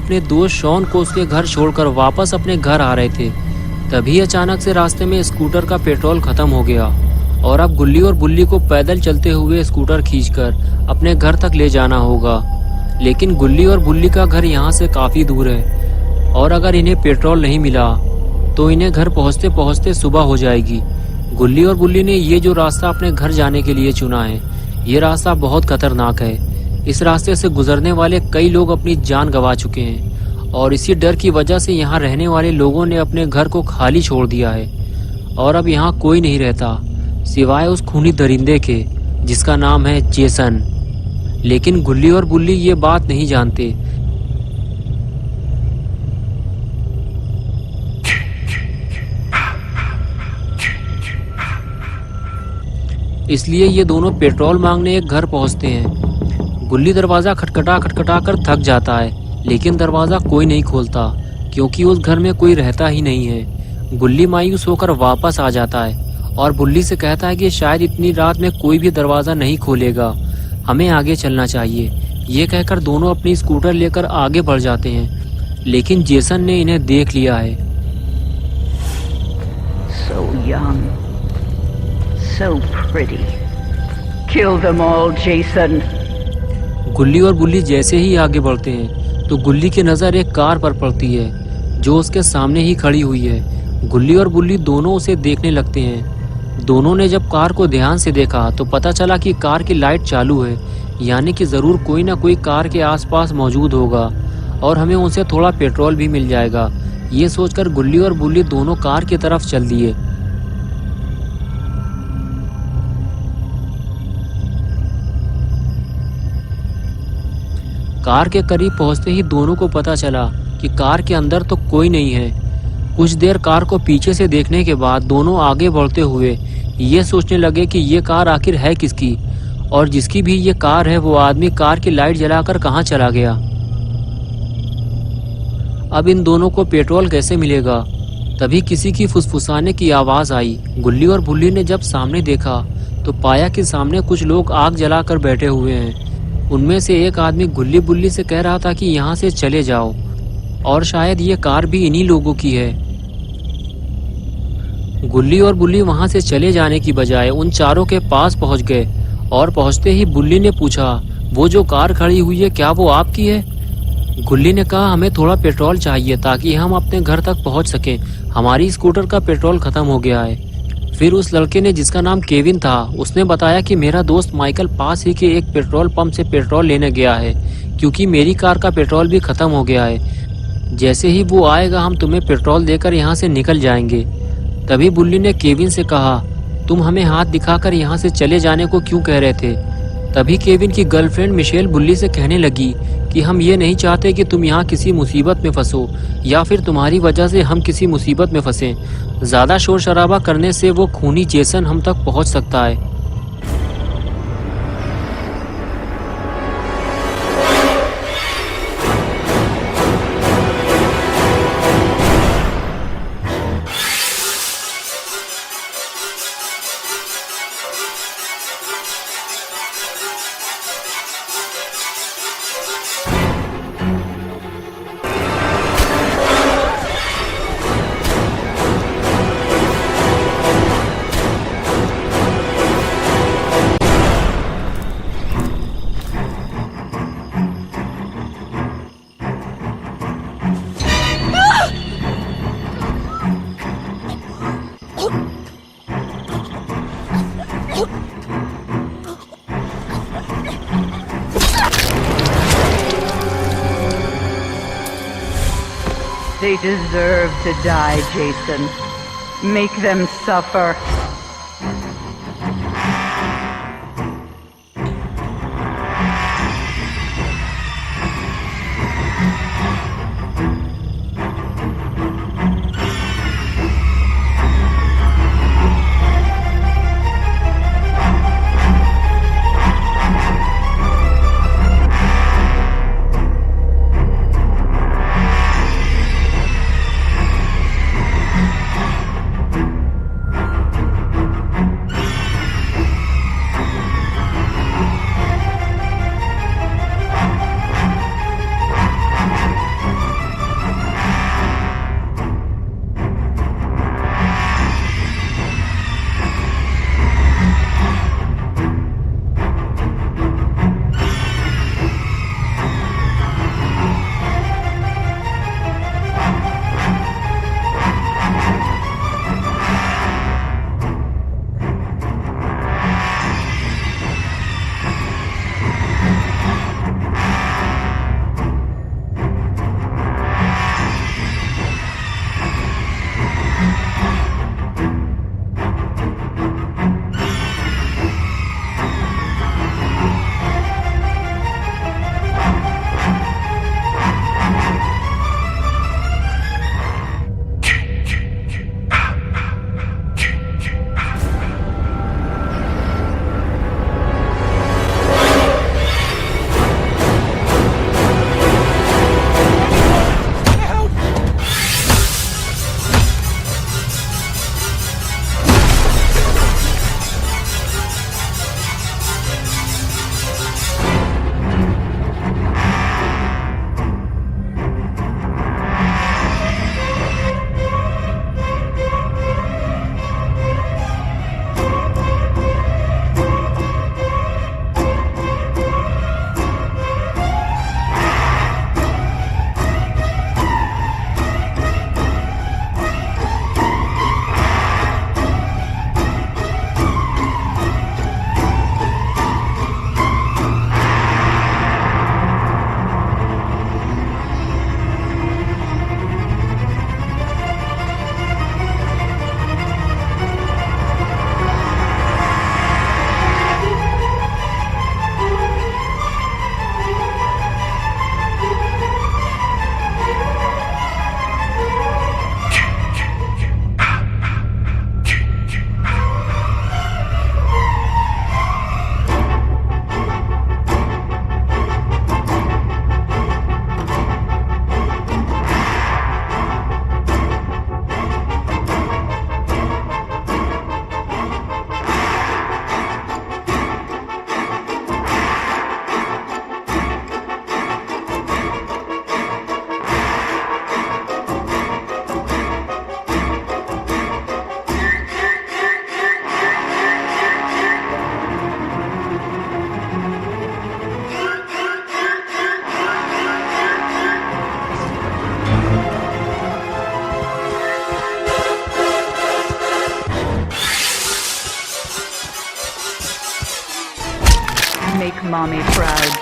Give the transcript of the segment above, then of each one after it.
अपने दोस्त शॉन को उसके घर छोड़कर वापस अपने घर आ रहे थे, तभी अचानक से रास्ते में स्कूटर का पेट्रोल खत्म हो गया और अब गुल्ली और बुल्ली को पैदल चलते हुए स्कूटर खींचकर अपने घर तक ले जाना होगा। लेकिन गुल्ली और बुल्ली का घर यहाँ से काफी दूर है और अगर इन्हें पेट्रोल नहीं मिला तो इन्हें घर पहुँचते पहुँचते सुबह हो जाएगी। गुल्ली और बुल्ली ने ये जो रास्ता अपने घर जाने के लिए चुना है, ये रास्ता बहुत खतरनाक है। इस रास्ते से गुजरने वाले कई लोग अपनी जान गंवा चुके हैं और इसी डर की वजह से यहाँ रहने वाले लोगों ने अपने घर को खाली छोड़ दिया है और अब यहाँ कोई नहीं रहता सिवाय उस खूनी दरिंदे के जिसका नाम है जेसन। लेकिन गुल्ली और बुल्ली ये बात नहीं जानते। इसलिए ये दोनों पेट्रोल मांगने एक घर पहुंचते हैं। गुल्ली दरवाजा खटखटा खटखटा कर थक जाता है, लेकिन दरवाजा कोई नहीं खोलता क्योंकि उस घर में कोई रहता ही नहीं है। गुल्ली मायूस होकर वापस आ जाता है और बुल्ली से कहता है कि शायद इतनी रात में कोई भी दरवाजा नहीं खोलेगा, हमें आगे चलना चाहिए। ये कहकर दोनों अपनी स्कूटर लेकर आगे बढ़ जाते हैं, लेकिन जेसन ने इन्हें देख लिया है। So young, so pretty. Kill them all, Jason. गुल्ली और बुल्ली जैसे ही आगे बढ़ते हैं तो गुल्ली की नज़र एक कार पर पड़ती है जो उसके सामने ही खड़ी हुई है। गुल्ली और बुल्ली दोनों उसे देखने लगते हैं। दोनों ने जब कार को ध्यान से देखा तो पता चला कि कार की लाइट चालू है, यानी कि ज़रूर कोई ना कोई कार के आसपास मौजूद होगा और हमें उनसे थोड़ा पेट्रोल भी मिल जाएगा। ये सोचकर गुल्ली और बुल्ली दोनों कार की तरफ चल दिए। कार के करीब पहुंचते ही दोनों को पता चला कि कार के अंदर तो कोई नहीं है। कुछ देर कार को पीछे से देखने के बाद दोनों आगे बढ़ते हुए ये सोचने लगे कि ये कार आखिर है किसकी और जिसकी भी ये कार है वो आदमी कार की लाइट जलाकर कहाँ चला गया। अब इन दोनों को पेट्रोल कैसे मिलेगा। तभी किसी की फुसफुसाने की आवाज़ आई। गुल्ली और बुल्ली ने जब सामने देखा तो पाया कि सामने कुछ लोग आग जलाकर बैठे हुए हैं। उनमें से एक आदमी गुल्ली बुल्ली से कह रहा था कि यहाँ से चले जाओ और शायद ये कार भी इन्हीं लोगों की है। गुल्ली और बुल्ली वहाँ से चले जाने की बजाय उन चारों के पास पहुँच गए और पहुँचते ही बुल्ली ने पूछा, वो जो कार खड़ी हुई है क्या वो आपकी है? गुल्ली ने कहा, हमें थोड़ा पेट्रोल चाहिए ताकि हम अपने घर तक पहुँच सकें, हमारी स्कूटर का पेट्रोल खत्म हो गया है। फिर उस लड़के ने, जिसका नाम केविन था, उसने बताया कि मेरा दोस्त माइकल पास ही के एक पेट्रोल पंप से पेट्रोल लेने गया है क्योंकि मेरी कार का पेट्रोल भी खत्म हो गया है। जैसे ही वो आएगा हम तुम्हें पेट्रोल देकर यहाँ से निकल जाएंगे। तभी बुल्ली ने केविन से कहा, तुम हमें हाथ दिखाकर यहाँ से चले जाने को क्यों कह रहे थे? तभी केविन की गर्लफ्रेंड मिशेल बुल्ली से कहने लगी कि हम ये नहीं चाहते कि तुम यहाँ किसी मुसीबत में फंसो या फिर तुम्हारी वजह से हम किसी मुसीबत में फंसें। ज़्यादा शोर शराबा करने से वो खूनी जेसन हम तक पहुँच सकता है। They deserve to die, Jason. Make them suffer.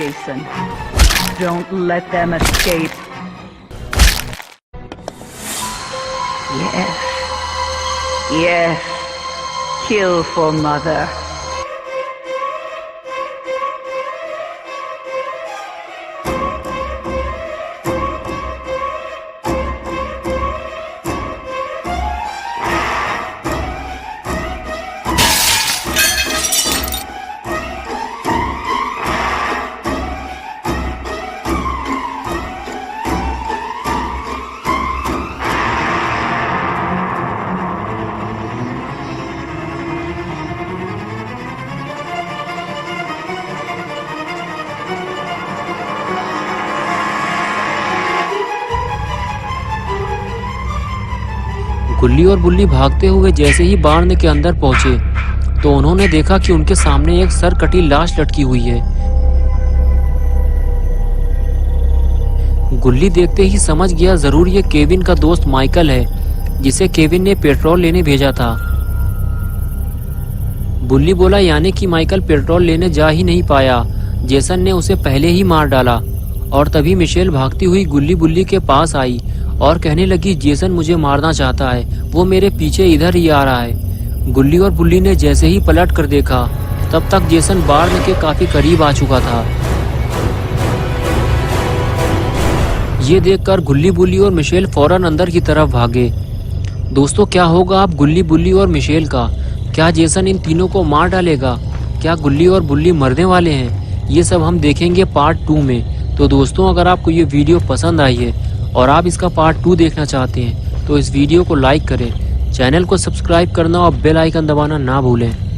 Jason. Don't let them escape. Yes. Yes. Kill for Mother. गुल्ली और बुल्ली भागते हुए जैसे ही बार्ण के अंदर पहुंचे तो उन्होंने देखा कि उनके सामने एक सर कटी लाश लटकी हुई है। गुल्ली देखते ही समझ गया जरूर ये केविन का दोस्त माइकल है जिसे केविन ने पेट्रोल लेने भेजा था। बुल्ली बोला यानी कि माइकल पेट्रोल लेने जा ही नहीं पाया, जेसन ने उसे पहले ही मार डाला। और तभी मिशेल भागती हुई गुल्ली बुल्ली के पास आई और कहने लगी जेसन मुझे मारना चाहता है, वो मेरे पीछे इधर ही आ रहा है। गुल्ली और बुल्ली ने जैसे ही पलट कर देखा तब तक जेसन बार्ण के काफी करीब आ चुका था। ये देखकर गुल्ली बुल्ली और मिशेल फौरन अंदर की तरफ भागे। दोस्तों क्या होगा अब गुल्ली बुल्ली और मिशेल का? क्या जेसन इन तीनों को मार डालेगा? क्या गुल्ली और बुल्ली मरने वाले हैं? ये सब हम देखेंगे पार्ट 2 में। तो दोस्तों अगर आपको ये वीडियो पसंद आई है और आप इसका पार्ट 2 देखना चाहते हैं तो इस वीडियो को लाइक करें, चैनल को सब्सक्राइब करना और बेल आइकन दबाना ना भूलें।